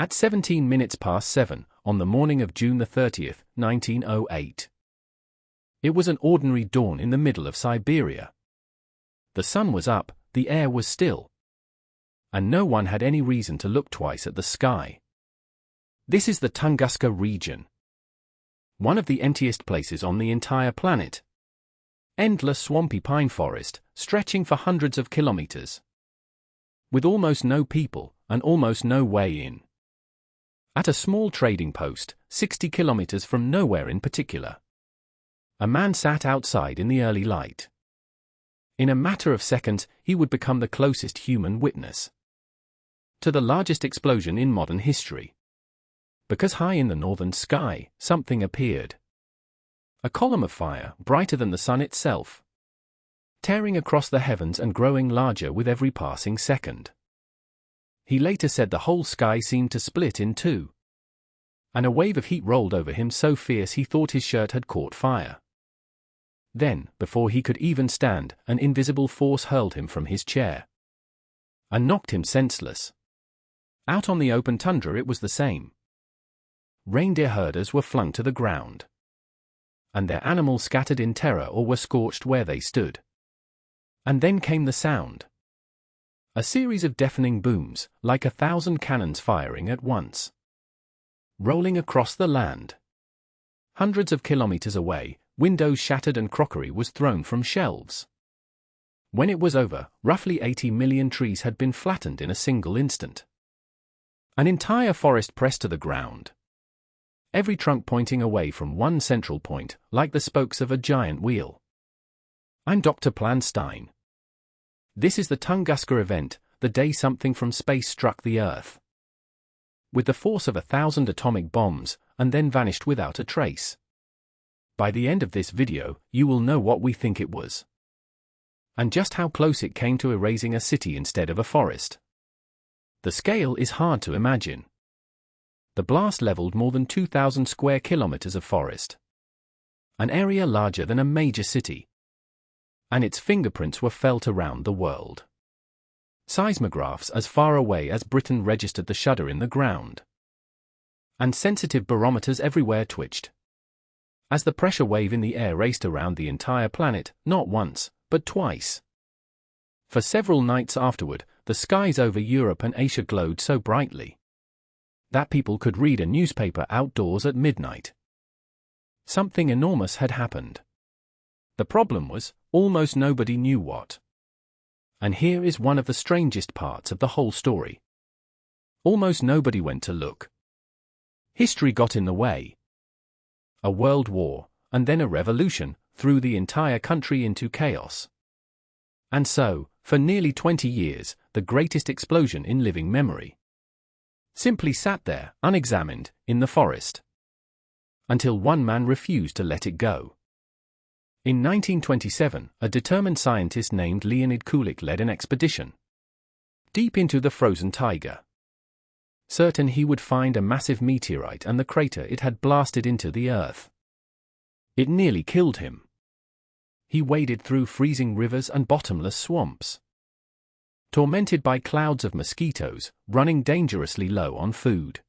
At 17 minutes past 7, on the morning of June 30, 1908. It was an ordinary dawn in the middle of Siberia. The sun was up, the air was still. And no one had any reason to look twice at the sky. This is the Tunguska region. One of the emptiest places on the entire planet. Endless swampy pine forest, stretching for hundreds of kilometers. With almost no people, and almost no way in. At a small trading post, 60 kilometers from nowhere in particular. A man sat outside in the early light. In a matter of seconds, he would become the closest human witness to the largest explosion in modern history. Because high in the northern sky, something appeared. A column of fire, brighter than the sun itself. Tearing across the heavens and growing larger with every passing second. He later said the whole sky seemed to split in two. And a wave of heat rolled over him so fierce he thought his shirt had caught fire. Then, before he could even stand, an invisible force hurled him from his chair. And knocked him senseless. Out on the open tundra it was the same. Reindeer herders were flung to the ground. And their animals scattered in terror or were scorched where they stood. And then came the sound. A series of deafening booms, like 1,000 cannons firing at once. Rolling across the land. Hundreds of kilometers away, windows shattered and crockery was thrown from shelves. When it was over, roughly 80 million trees had been flattened in a single instant. An entire forest pressed to the ground. Every trunk pointing away from one central point, like the spokes of a giant wheel. I'm Dr.Planstein. This is the Tunguska Event, the day something from space struck the Earth. With the force of 1,000 atomic bombs, and then vanished without a trace. By the end of this video, you will know what we think it was. And just how close it came to erasing a city instead of a forest. The scale is hard to imagine. The blast leveled more than 2,000 square kilometers of forest. An area larger than a major city. And its fingerprints were felt around the world. Seismographs as far away as Britain registered the shudder in the ground. And sensitive barometers everywhere twitched. As the pressure wave in the air raced around the entire planet, not once, but twice. For several nights afterward, the skies over Europe and Asia glowed so brightly that people could read a newspaper outdoors at midnight. Something enormous had happened. The problem was, almost nobody knew what. And here is one of the strangest parts of the whole story. Almost nobody went to look. History got in the way. A world war, and then a revolution, threw the entire country into chaos. And so, for nearly 20 years, the greatest explosion in living memory simply sat there, unexamined, in the forest. Until one man refused to let it go. In 1927, a determined scientist named Leonid Kulik led an expedition deep into the frozen taiga. Certain he would find a massive meteorite and the crater it had blasted into the earth. It nearly killed him. He waded through freezing rivers and bottomless swamps. Tormented by clouds of mosquitoes, running dangerously low on food.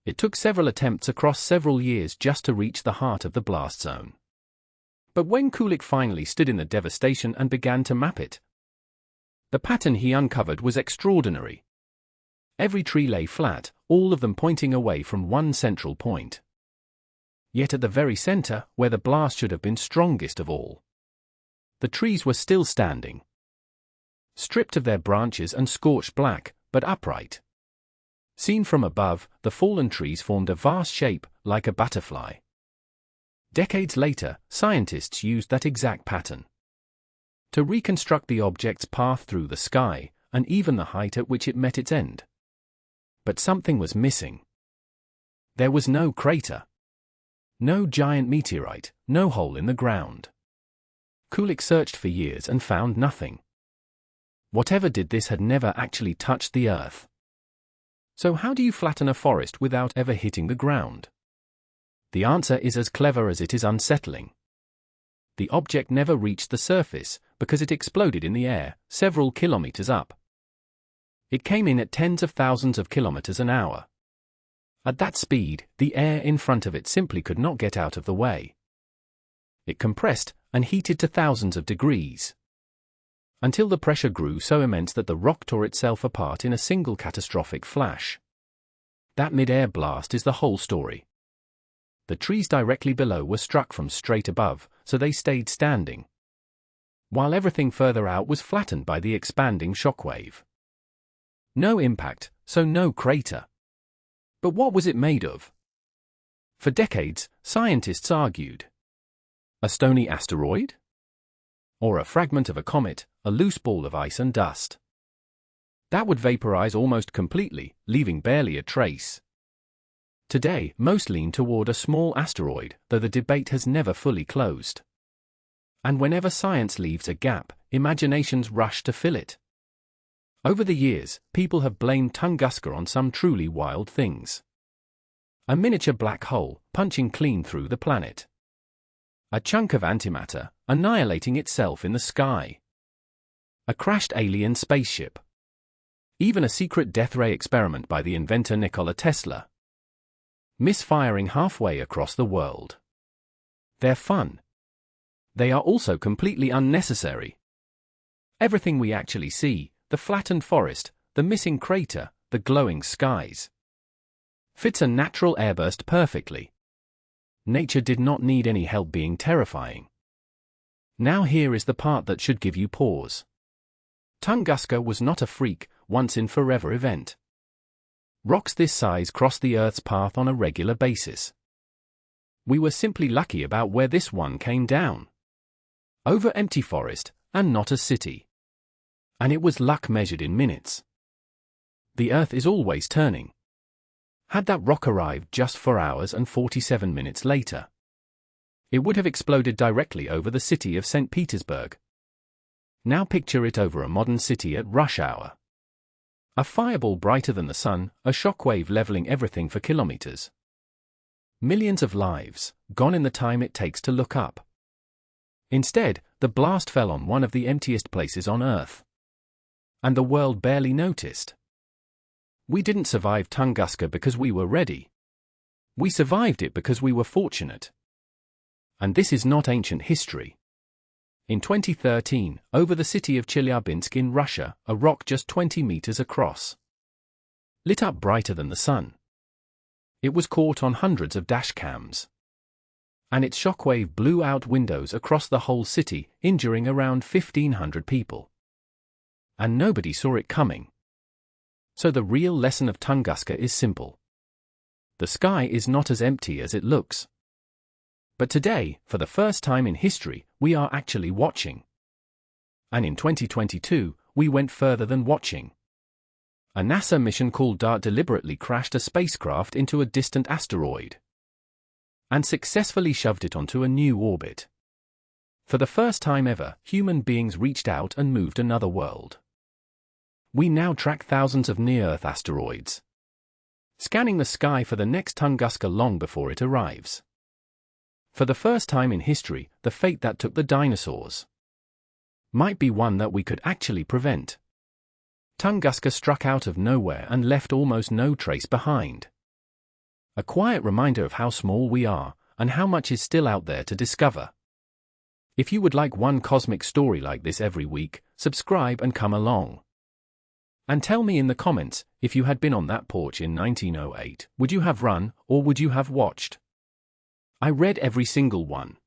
It took several attempts across several years just to reach the heart of the blast zone. But when Kulik finally stood in the devastation and began to map it, the pattern he uncovered was extraordinary. Every tree lay flat, all of them pointing away from one central point. Yet at the very center, where the blast should have been strongest of all, the trees were still standing. Stripped of their branches and scorched black, but upright. Seen from above, the fallen trees formed a vast shape, like a butterfly. Decades later, scientists used that exact pattern to reconstruct the object's path through the sky, and even the height at which it met its end. But something was missing. There was no crater. No giant meteorite, no hole in the ground. Kulik searched for years and found nothing. Whatever did this had never actually touched the earth. So how do you flatten a forest without ever hitting the ground? The answer is as clever as it is unsettling. The object never reached the surface, because it exploded in the air, several kilometers up. It came in at tens of thousands of kilometers an hour. At that speed, the air in front of it simply could not get out of the way. It compressed and heated to thousands of degrees, until the pressure grew so immense that the rock tore itself apart in a single catastrophic flash. That mid-air blast is the whole story. The trees directly below were struck from straight above, so they stayed standing, while everything further out was flattened by the expanding shockwave. No impact, so no crater. But what was it made of? For decades, scientists argued. A stony asteroid? Or a fragment of a comet, a loose ball of ice and dust? That would vaporize almost completely, leaving barely a trace. Today, most lean toward a small asteroid, though the debate has never fully closed. And whenever science leaves a gap, imaginations rush to fill it. Over the years, people have blamed Tunguska on some truly wild things. A miniature black hole, punching clean through the planet. A chunk of antimatter, annihilating itself in the sky. A crashed alien spaceship. Even a secret death ray experiment by the inventor Nikola Tesla. Misfiring halfway across the world. They're fun. They are also completely unnecessary. Everything we actually see, the flattened forest, the missing crater, the glowing skies, fits a natural airburst perfectly. Nature did not need any help being terrifying. Now here is the part that should give you pause. Tunguska was not a freak, once-in-forever event. Rocks this size cross the Earth's path on a regular basis. We were simply lucky about where this one came down. Over empty forest, and not a city. And it was luck measured in minutes. The Earth is always turning. Had that rock arrived just 4 hours and 47 minutes later, it would have exploded directly over the city of St. Petersburg. Now picture it over a modern city at rush hour. A fireball brighter than the sun, a shockwave leveling everything for kilometers. Millions of lives, gone in the time it takes to look up. Instead, the blast fell on one of the emptiest places on Earth. And the world barely noticed. We didn't survive Tunguska because we were ready. We survived it because we were fortunate. And this is not ancient history. In 2013, over the city of Chelyabinsk in Russia, a rock just 20 meters across lit up brighter than the sun. It was caught on hundreds of dash cams. And its shockwave blew out windows across the whole city, injuring around 1,500 people. And nobody saw it coming. So the real lesson of Tunguska is simple. The sky is not as empty as it looks. But today, for the first time in history, we are actually watching. And in 2022, we went further than watching. A NASA mission called DART deliberately crashed a spacecraft into a distant asteroid and successfully shoved it onto a new orbit. For the first time ever, human beings reached out and moved another world. We now track thousands of near-Earth asteroids, scanning the sky for the next Tunguska long before it arrives. For the first time in history, the fate that took the dinosaurs might be one that we could actually prevent. Tunguska struck out of nowhere and left almost no trace behind. A quiet reminder of how small we are, and how much is still out there to discover. If you would like one cosmic story like this every week, subscribe and come along. And tell me in the comments, if you had been on that porch in 1908, would you have run, or would you have watched? I read every single one.